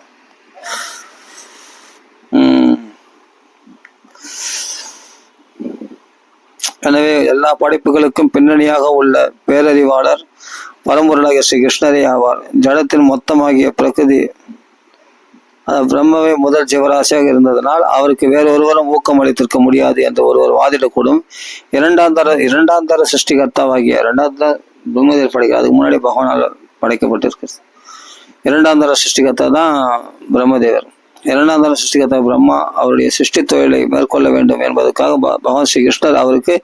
எனவே எல்லா படைப்புகளுக்கும் பின்னணியாக உள்ள பேரறிவாளர் பரம்பொருளாகிய ஸ்ரீ கிருஷ்ணரே ஆவார். ஜடத்தின் மொத்தமாகிய பிரகிருதி பிரம்மவே முதல் ஜீவராசியாக இருந்ததனால் அவருக்கு வேறொருவரும் ஊக்கம் அளித்திருக்க முடியாது என்று ஒருவர் வாதிடக்கூடும். இரண்டாம் தர சிருஷ்டிகர்த்தாவாகிய இரண்டாம் தர பிரம்மதேவர் படைக்க, அதுக்கு முன்னாடி பகவானால் படைக்கப்பட்டிருக்கிறது. இரண்டாம் தர சிருஷ்டிகர்த்தா தான் பிரம்மதேவர். இரண்டாம் தர சிருஷ்டிகர்த்தா பிரம்மா அவருடைய சிருஷ்டி தொழிலை மேற்கொள்ள வேண்டும் என்பதற்காக பகவான் ஸ்ரீ கிருஷ்ணர் அவருக்கு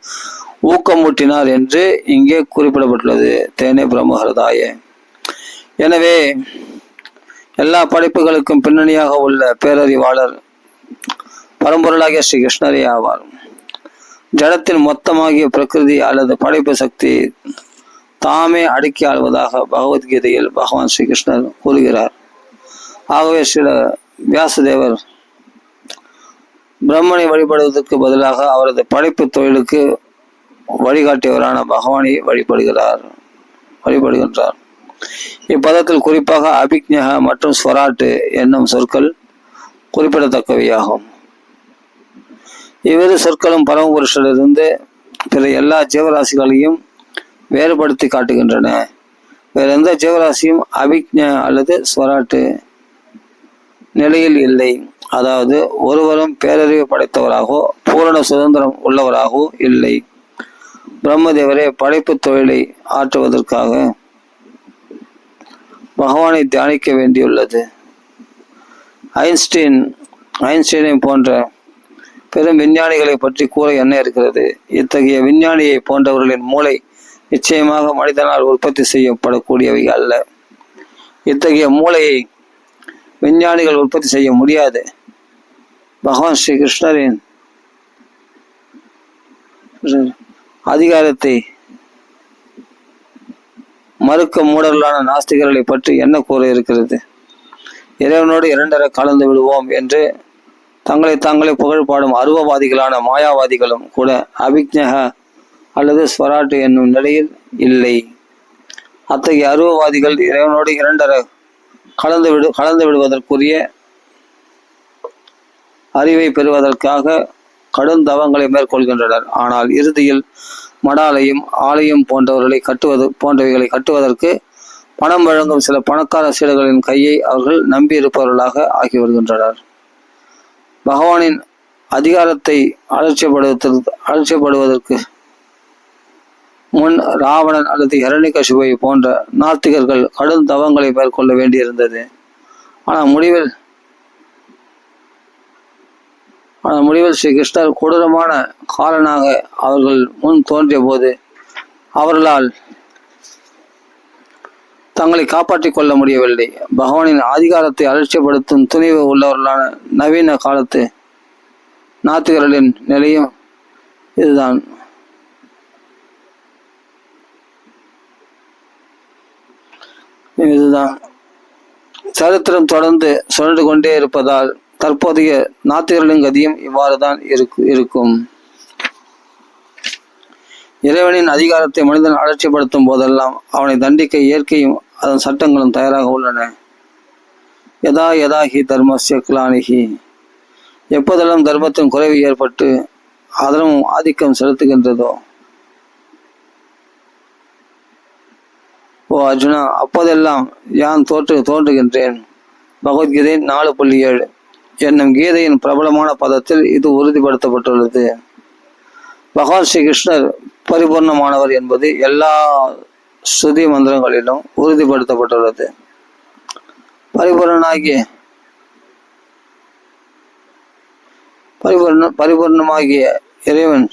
ஊக்கமூட்டினார் என்று இங்கே குறிப்பிடப்பட்டுள்ளது. தேனே பிரம்மஹரதாய. எனவே எல்லா படைப்புகளுக்கும் பின்னணியாக உள்ள பேரறிவாளர் பரம்பொருளாகிய ஸ்ரீ கிருஷ்ணரே ஆவார். ஜடத்தின் மொத்தமாகிய பிரகிருதி அல்லது படைப்பு சக்தி தாமே அடக்கி ஆள்வதாக பகவத்கீதையில் பகவான் ஸ்ரீ கிருஷ்ணர் கூறுகிறார். ஆகவே சில வியாசதேவர் பிரம்மனை வழிபடுவதற்கு பதிலாக அவரது படைப்பு தொழிலுக்கு வழிகாட்டியவரான பகவானை வழிபடுகின்றார். இப்பதத்தில் குறிப்பாக அபிக்ஞக மற்றும் ஸ்வராட்டு என்னும் சொற்கள் குறிப்பிடத்தக்கவையாகும். இவ்விரு சொற்களும் பரமபுருஷரிலிருந்து பிற எல்லா ஜீவராசிகளையும் வேறுபடுத்தி காட்டுகின்றன. வேற எந்த ஜீவராசியும் அபிக்ஞ அல்லது ஸ்வராட்டு நிலையில் இல்லை. அதாவது ஒருவரும் பேரறிவு படைத்தவராகவோ பூரண சுதந்திரம் உள்ளவராகவோ இல்லை. பிரம்மதேவரே படைப்பு தொழிலை ஆற்றுவதற்காக பகவானை தியானிக்க வேண்டியுள்ளது. ஐன்ஸ்டீனை போன்ற பெரும் விஞ்ஞானிகளை பற்றி கூற என்ன இருக்கிறது? இத்தகைய விஞ்ஞானியை போன்றவர்களின் மூளை நிச்சயமாக மனிதனால் உற்பத்தி செய்யப்படக்கூடியவை அல்ல. இத்தகைய மூளையை விஞ்ஞானிகள் உற்பத்தி செய்ய முடியாது. பகவான் ஸ்ரீ கிருஷ்ணரின் அதிகாரத்தை மறுக்க மூடர்களான நாஸ்திகர்களை பற்றி என்ன கூற இருக்கிறது? இறைவனோடு இரண்டரை கலந்து விடுவோம் என்று தங்களை தாங்களே புகழ்பாடும் அருவவாதிகளான மாயாவாதிகளும் கூட அபிக்ஞக அல்லது ஸ்வராட்டு என்னும் நிலையில் இல்லை. அத்தகைய அருவவாதிகள் இறைவனோடு இரண்டரை கலந்து விடுவதற்குரிய அறிவை பெறுவதற்காக கடும் தவங்களை மேற்கொள்கின்றனர். ஆனால் இறுதியில் மடாலயம் ஆலயம் போன்றவைகளை கட்டுவதற்கு பணம் வழங்கும் சில பணக்கார சீடர்களின் கையை அவர்கள் நம்பியிருப்பவர்களாக ஆகி வருகின்றனர். பகவானின் அதிகாரத்தை அலட்சியப்படுவதற்கு முன் ராவணன் அல்லது ஹிரண்யகசிபுவை போன்ற நாத்திகர்கள் கடும் தவங்களை மேற்கொள்ள வேண்டியிருந்தது. ஆனால் முடிவில் ஸ்ரீ கிருஷ்ணர் கொடூரமான காலனாக அவர்கள் முன் தோன்றிய போது அவர்களால் தங்களை காப்பாற்றிக் கொள்ள முடியவில்லை. பகவானின் அதிகாரத்தை அலட்சியப்படுத்தும் துணிவு உள்ளவர்களான நவீன காலத்து நாத்திகர்களின் நிலையும் இதுதான். சரித்திரம் தொடர்ந்து சுழன்று கொண்டே இருப்பதால் தற்போதைய நாத்திகர்களின் கதியும் இவ்வாறுதான் இருக்கும். இறைவனின் அதிகாரத்தை மனிதன் அலட்சியப்படுத்தும் போதெல்லாம் அவனை தண்டிக்க இயற்கையும் அதன் சட்டங்களும் தயாராக உள்ளன. யதா யதா ஹி தர்மஸ்ய கிளானிஹி, எப்போதெல்லாம் தர்மத்தின் குறைவு ஏற்பட்டு அதனமும் ஆதிக்கம் செலுத்துகின்றதோ, ஓ அர்ஜுனா, அப்போதெல்லாம் யான் தோன்றுகின்றேன். பகவத்கீதை 4.7 என்னும் கீதையின் பிரபலமான பதத்தில் இது உறுதிப்படுத்தப்பட்டுள்ளது. பகவான் ஸ்ரீ கிருஷ்ணர் பரிபூர்ணமானவர் என்பது எல்லா ஸ்ருதி மந்திரங்களிலும் உறுதிப்படுத்தப்பட்டுள்ளது. பரிபூர்ணமாகிய இறைவன்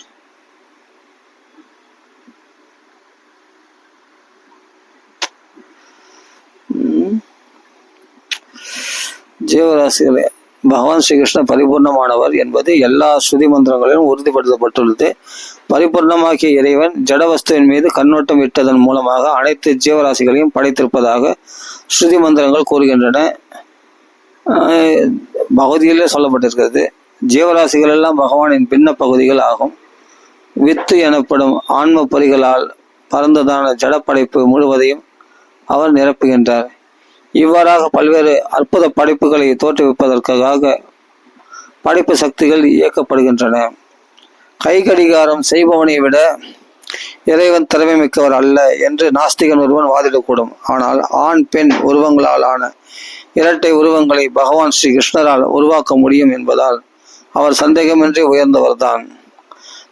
ஜீவராசிகளே, பகவான் ஸ்ரீகிருஷ்ணர் பரிபூர்ணமானவர் என்பது எல்லா ஸ்ருதி மந்திரங்களிலும் உறுதிப்படுத்தப்பட்டுள்ளது. பரிபூர்ணமாகிய இறைவன் ஜடவஸ்துவின் மீது கண்ணோட்டம் விட்டதன் மூலமாக அனைத்து ஜீவராசிகளையும் படைத்திருப்பதாக ஸ்ருதி மந்திரங்கள் கூறுகின்றன. பகுதியிலே சொல்லப்பட்டிருக்கிறது. ஜீவராசிகள் எல்லாம் பகவானின் பின்ன பகுதிகள் ஆகும். வித்து எனப்படும் ஆன்ம பொறிகளால் பரந்ததான ஜடப்படைப்பு முழுவதையும் அவர் நிரப்புகின்றார். இவ்வாறாக பல்வேறு அற்புத படைப்புகளை தோற்றுவிப்பதற்காக படைப்பு சக்திகள் இயக்கப்படுகின்றன. கைகடிகாரம் செய்பவனை விட இறைவன் திறமை மிக்கவர் அல்ல என்று நாஸ்திகன் ஒருவன் வாதிடக்கூடும். ஆனால் ஆண் பெண் உருவங்களால் ஆன இரட்டை உருவங்களை பகவான் ஸ்ரீ கிருஷ்ணரால் உருவாக்க முடியும் என்பதால் அவர் சந்தேகமின்றி உயர்ந்தவர்தான்.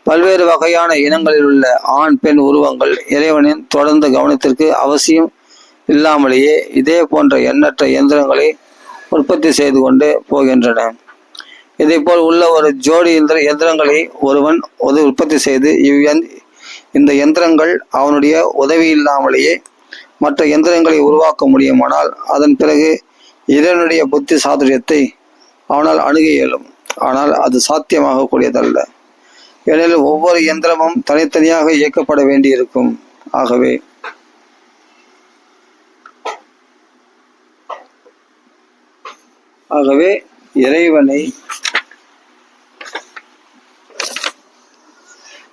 பல்வேறு வகையான இனங்களில் உள்ள ஆண் பெண் உருவங்கள் இறைவனின் தொடர்ந்த கவனத்திற்கு அவசியம் இல்லாமலேயே இதே போன்ற எண்ணற்ற இயந்திரங்களை உற்பத்தி செய்து கொண்டு போகின்றன. இதே போல் உள்ள ஒரு ஜோடி எந்திரங்களை ஒருவன் உற்பத்தி செய்து இந்த எந்திரங்கள் அவனுடைய உதவி இல்லாமலேயே மற்ற எந்திரங்களை உருவாக்க முடியுமானால் அதன் பிறகு இறைவனுடைய புத்தி சாதுரியத்தை அவனால் அணுக இயலும். ஆனால் அது சாத்தியமாக கூடியதல்ல. ஏனெனில் ஒவ்வொரு இயந்திரமும் தனித்தனியாக இயக்கப்பட வேண்டியிருக்கும். ஆகவே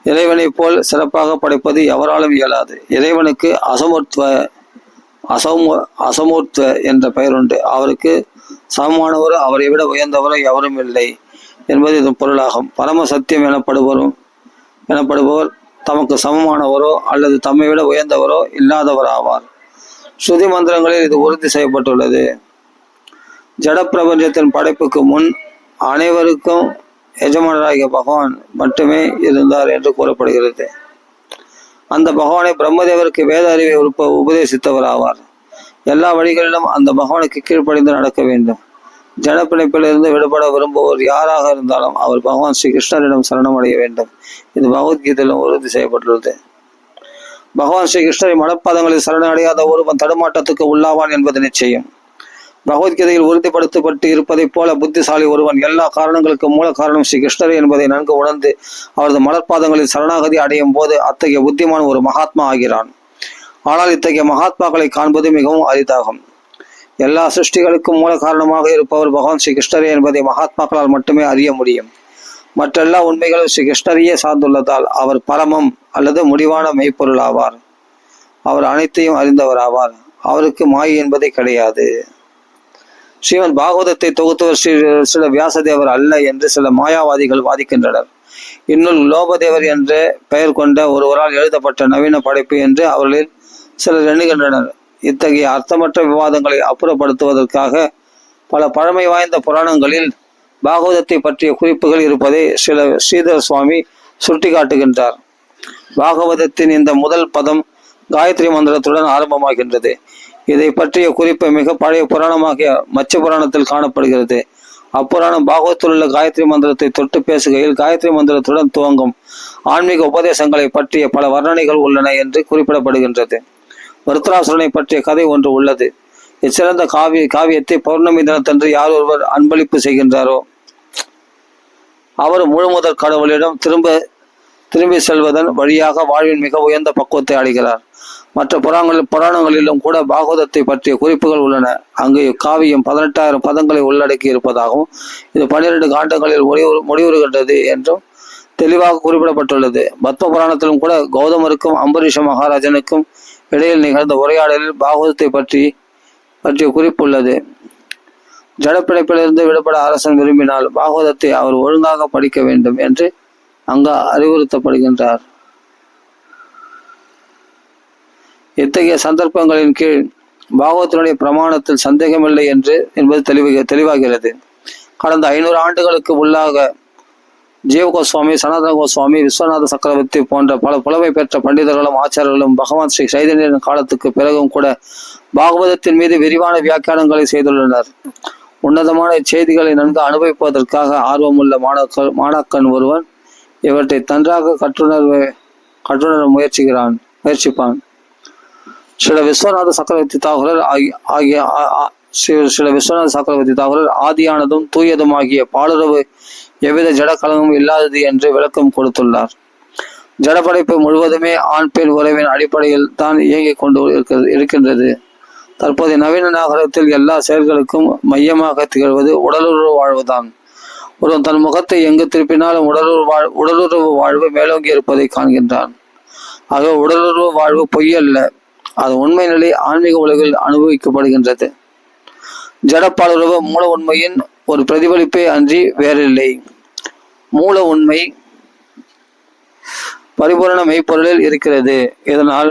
இறைவனை போல் சிறப்பாக படைப்பது எவராலும் இயலாது. இறைவனுக்கு அசமூர்த்த என்ற பெயர் உண்டு. அவருக்கு சமமானவரோ அவரை விட உயர்ந்தவரோ எவரும் இல்லை என்பது இதன் பொருளாகும். பரம சத்தியம் எனப்படுபவர் தமக்கு சமமானவரோ அல்லது தம்மை விட உயர்ந்தவரோ இல்லாதவர் ஆவார். ஸ்ருதி மந்திரங்களில் இது உறுதி செய்யப்பட்டுள்ளது. ஜட பிரபஞ்சத்தின் படைப்புக்கு முன் அனைவருக்கும் எஜமானராகிய பகவான் மட்டுமே இருந்தார் என்று கூறப்படுகிறது. அந்த பகவானை பிரம்மதேவருக்கு வேத அறிவை உபதேசித்தவர் ஆவார். எல்லா வழிகளிலும் அந்த பகவானுக்கு கீழ்ப்படிந்து நடக்க வேண்டும். ஜட பிணைப்பிலிருந்து விடுபட விரும்புவோர் யாராக இருந்தாலும் அவர் பகவான் ஸ்ரீ கிருஷ்ணரிடம் சரணமடைய வேண்டும். இது பகவத்கீதையிலும் உறுதி செய்யப்பட்டுள்ளது. பகவான் ஸ்ரீ கிருஷ்ணரை மனப்பாதங்களில் சரணடையாத ஒருவன் தடுமாட்டத்துக்கு உள்ளாவான் என்பது நிச்சயம். பகவத்கீதையில் உறுதிப்படுத்தப்பட்டு இருப்பதைப் போல புத்திசாலி ஒருவன் எல்லா காரணங்களுக்கும் மூல காரணம் ஸ்ரீ கிருஷ்ணர் என்பதை நன்கு உணர்ந்து அவரது மலர்பாதங்களில் சரணாகதி அடையும் போது அத்தகைய புத்திமான் ஒரு மகாத்மா ஆகிறான். ஆனால் இத்தகைய மகாத்மாக்களை காண்பது மிகவும் அரிதாகும். எல்லா சிருஷ்டிகளுக்கும் மூல காரணமாக இருப்பவர் பகவான் ஸ்ரீ கிருஷ்ணரே என்பதை மகாத்மாக்களால் மட்டுமே அறிய முடியும். மற்றெல்லா உண்மைகளும் ஸ்ரீ கிருஷ்ணரையே சார்ந்துள்ளதால் அவர் பரமம் அல்லது முடிவான மெய்ப்பொருள் ஆவார். அவர் அனைத்தையும் அறிந்தவர் ஆவார். அவருக்கு மாயை என்பதே கிடையாது. ஸ்ரீமத் பாகவதத்தை தொகுத்தவர் சில வியாசதேவர் அல்ல என்று சில மாயாவாதிகள் வாதிக்கின்றனர். இன்னும் லோபதேவர் என்ற பெயர் கொண்ட ஒருவரால் எழுதப்பட்ட நவீன படைப்பு என்று அவர்களில் சிலர் எண்ணுகின்றனர். இத்தகைய அர்த்தமற்ற விவாதங்களை அப்புறப்படுத்துவதற்காக பல பழமை வாய்ந்த புராணங்களில் பாகவதத்தை பற்றிய குறிப்புகள் இருப்பதை ஸ்ரீதர சுவாமி சுட்டிக்காட்டுகின்றார். பாகவதத்தின் இந்த முதல் பதம் காயத்ரி மந்திரத்துடன் ஆரம்பமாகின்றது. இதை பற்றிய குறிப்பு மிக பழைய புராணமாகிய மச்ச புராணத்தில் காணப்படுகிறது. அப்புராணம் பாகவத்தில் உள்ள காயத்ரி மந்திரத்தை தொட்டு பேசுகையில் காயத்ரி மந்திரத்துடன் துவங்கும் ஆன்மீக உபதேசங்களை பற்றிய பல வர்ணனைகள் உள்ளன என்று குறிப்பிடப்படுகின்றது. விருத்ராசுரனை பற்றிய கதை ஒன்று உள்ளது. இச்சிறந்த காவியத்தை பௌர்ணமி தினத்தன்று யார் ஒருவர் அன்பளிப்பு செய்கின்றாரோ அவர் முழுமுதற் கடவுளிடம் திரும்பி செல்வதன் வழியாக வாழ்வின் மிக உயர்ந்த பக்குவத்தை அடைகிறார். மற்ற புராணங்களிலும் கூட பாகவதத்தை பற்றிய குறிப்புகள் உள்ளன. அங்கு காவியம் 18,000 பதங்களை உள்ளடக்கி இருப்பதாகவும் இது 12 காண்டங்களில் முடிவுறுகின்றது என்றும் தெளிவாக குறிப்பிடப்பட்டுள்ளது. பத்ம புராணத்திலும் கூட கௌதமருக்கும் அம்பரீஷ மகாராஜனுக்கும் இடையில் நிகழ்ந்த உரையாடலில் பாகவதத்தை பற்றிய குறிப்பு உள்ளது. ஜடப்பிணைப்பிலிருந்து விடுபட அரசன் விரும்பினால் பாகவதத்தை அவர் ஒழுங்காக படிக்க வேண்டும் என்று அங்கு அறிவுறுத்தப்படுகின்றார். இத்தகைய சந்தர்ப்பங்களின் கீழ் பாகவத்தினுடைய பிரமாணத்தில் சந்தேகமில்லை என்பது தெளிவாகிறது. கடந்த 500 ஆண்டுகளுக்கு உள்ளாக ஜீவ கோஸ்வாமி, சனாதன கோஸ்வாமி, விஸ்வநாத சக்கரவர்த்தி போன்ற பல புலமை பெற்ற பண்டிதர்களும் ஆச்சாரர்களும் பகவான் ஸ்ரீ சைதன்யரின் காலத்துக்கு பிறகும் கூட பாகவதத்தின் மீது விரிவான வியாக்கியானங்களை செய்துள்ளனர். உன்னதமான இச்செய்திகளை நன்கு அனுபவிப்பதற்காக ஆர்வமுள்ள மாணாக்கன் ஒருவன் இவற்றை நன்றாக கற்றுணர முயற்சிப்பான். சில விஸ்வநாத சக்கரவர்த்தி தாகூரர் ஆதியானதும் தூயதும் ஆகிய பாலுறவு எவ்வித ஜடக்கலங்கமும் இல்லாதது என்று விளக்கம் கொடுத்துள்ளார். ஜடப்படைப்பு முழுவதுமே ஆண் பெண் உறவின் அடிப்படையில் தான் இயங்கிக் கொண்டு இருக்கின்றது. தற்போதைய நவீன நாகரத்தில் எல்லா செயல்களுக்கும் மையமாக திகழ்வது உடலுறவு வாழ்வுதான். ஒருவன் தன் முகத்தை எங்கு திருப்பினாலும் உடலுறவு வாழ்வு மேலோங்கி இருப்பதை காண்கின்றான். ஆக உடலுறவு வாழ்வு பொய்யல்ல, அது உண்மை நிலை ஆன்மீக உலகில் அனுபவிக்கப்படுகின்றது. ஜடப்பாலுறவு மூல உண்மையின் ஒரு பிரதிபலிப்பே அன்றி வேறில்லை. மூல உண்மை பரிபூரண மெய்ப்பொருளில் இருக்கிறது. இதனால்